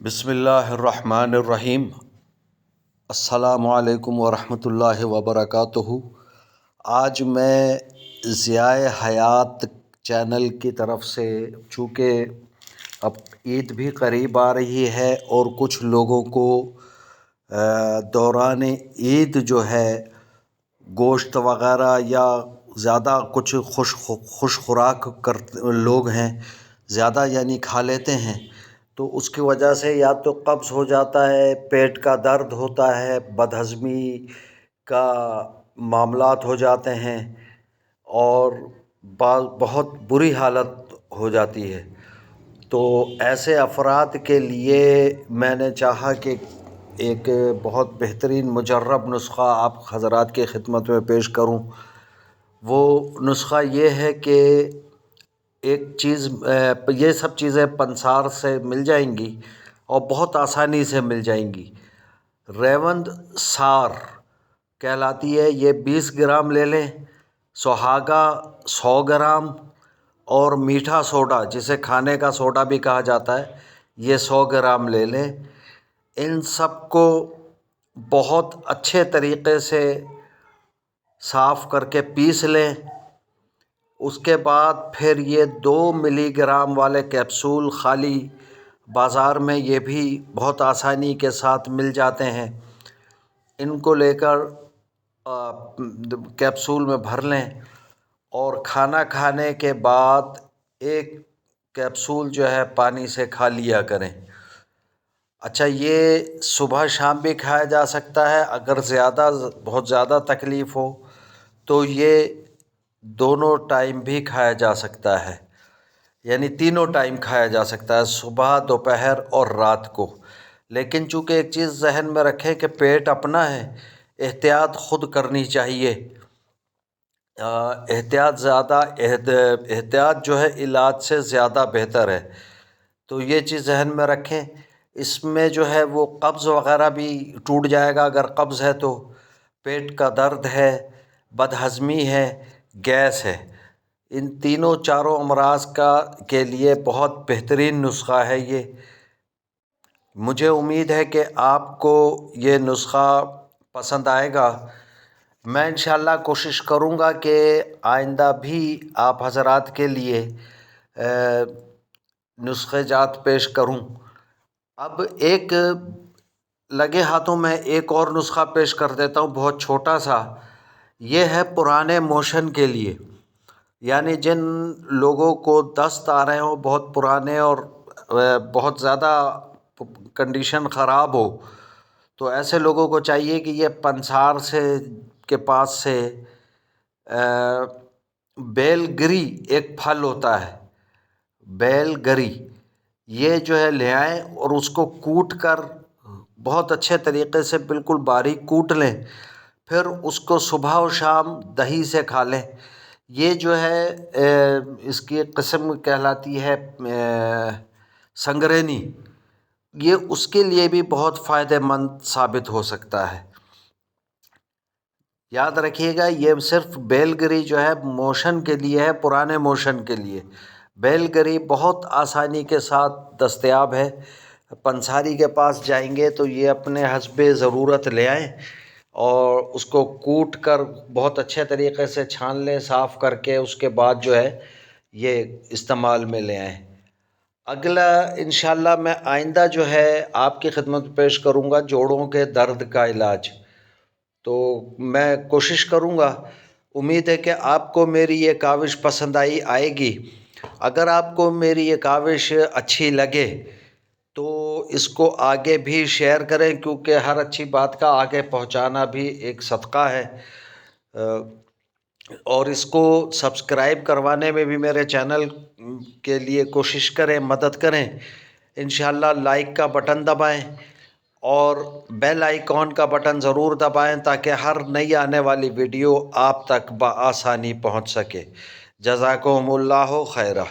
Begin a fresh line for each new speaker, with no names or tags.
بسم اللہ الرحمن الرحیم۔ السلام علیکم ورحمۃ اللہ وبرکاتہ۔ آج میں ضیاء حیات چینل کی طرف سے، چونکہ اب عید بھی قریب آ رہی ہے اور کچھ لوگوں کو دوران عید جو ہے گوشت وغیرہ یا زیادہ کچھ خوش خوراک لوگ ہیں، زیادہ یعنی کھا لیتے ہیں، تو اس کی وجہ سے یا تو قبض ہو جاتا ہے، پیٹ کا درد ہوتا ہے، بد ہضمی کا معاملات ہو جاتے ہیں اور بہت بری حالت ہو جاتی ہے۔ تو ایسے افراد کے لیے میں نے چاہا کہ ایک بہت بہترین مجرب نسخہ آپ حضرات کی خدمت میں پیش کروں۔ وہ نسخہ یہ ہے کہ ایک چیز، یہ سب چیزیں پنسار سے مل جائیں گی اور بہت آسانی سے مل جائیں گی۔ ریوند سار کہلاتی ہے، یہ 20 گرام لے لیں، سہاگا 100 گرام اور میٹھا سوڈا جسے کھانے کا سوڈا بھی کہا جاتا ہے، یہ 100 گرام لے لیں۔ ان سب کو بہت اچھے طریقے سے صاف کر کے پیس لیں۔ اس کے بعد پھر یہ 2 ملی گرام والے کیپسول خالی بازار میں یہ بھی بہت آسانی کے ساتھ مل جاتے ہیں، ان کو لے کر کیپسول میں بھر لیں اور کھانا کھانے کے بعد ایک کیپسول جو ہے پانی سے کھا لیا کریں۔ اچھا، یہ صبح شام بھی کھایا جا سکتا ہے۔ اگر بہت زیادہ تکلیف ہو تو یہ دونوں ٹائم بھی کھایا جا سکتا ہے، یعنی تینوں ٹائم کھایا جا سکتا ہے، صبح، دوپہر اور رات کو۔ لیکن چونکہ ایک چیز ذہن میں رکھیں کہ پیٹ اپنا ہے، احتیاط خود کرنی چاہیے۔ احتیاط جو ہے علاج سے زیادہ بہتر ہے، تو یہ چیز ذہن میں رکھیں۔ اس میں جو ہے وہ قبض وغیرہ بھی ٹوٹ جائے گا اگر قبض ہے تو، پیٹ کا درد ہے، بد ہضمی ہے، گیس ہے، ان تینوں چاروں امراض کے لیے بہت بہترین نسخہ ہے یہ۔ مجھے امید ہے کہ آپ کو یہ نسخہ پسند آئے گا۔ میں انشاءاللہ کوشش کروں گا کہ آئندہ بھی آپ حضرات کے لیے نسخے جات پیش کروں۔ اب ایک لگے ہاتھوں میں ایک اور نسخہ پیش کر دیتا ہوں، بہت چھوٹا سا۔ یہ ہے پرانے موشن کے لیے، یعنی جن لوگوں کو دست آ رہے ہوں، بہت پرانے اور بہت زیادہ کنڈیشن خراب ہو، تو ایسے لوگوں کو چاہیے کہ یہ پنسار کے پاس سے بیل گری ایک پھل ہوتا ہے، بیل گری، یہ جو ہے لے آئیں اور اس کو کوٹ کر بہت اچھے طریقے سے بالکل باریک کوٹ لیں، پھر اس کو صبح و شام دہی سے کھا لیں۔ یہ جو ہے اس کی قسم کہلاتی ہے سنگرینی، یہ اس کے لیے بھی بہت فائدہ مند ثابت ہو سکتا ہے۔ یاد رکھیے گا، یہ صرف بیل گری جو ہے موشن کے لیے ہے، پرانے موشن کے لیے۔ بیل گری بہت آسانی کے ساتھ دستیاب ہے، پنساری کے پاس جائیں گے تو یہ اپنے حسب ضرورت لے آئیں اور اس کو کوٹ کر بہت اچھے طریقے سے چھان لیں صاف کر کے، اس کے بعد جو ہے یہ استعمال میں لے آئیں۔ اگلا انشاءاللہ میں آئندہ جو ہے آپ کی خدمت پیش کروں گا جوڑوں کے درد کا علاج، تو میں کوشش کروں گا۔ امید ہے کہ آپ کو میری یہ کاوش پسند آئے گی۔ اگر آپ کو میری یہ کاوش اچھی لگے تو اس کو آگے بھی شیئر کریں، کیونکہ ہر اچھی بات کا آگے پہنچانا بھی ایک صدقہ ہے، اور اس کو سبسکرائب کروانے میں بھی میرے چینل کے لیے کوشش کریں، مدد کریں۔ انشاءاللہ لائک کا بٹن دبائیں اور بیل آئیکن کا بٹن ضرور دبائیں تاکہ ہر نئی آنے والی ویڈیو آپ تک بآسانی پہنچ سکے۔ جزاکم اللہ خیرہ۔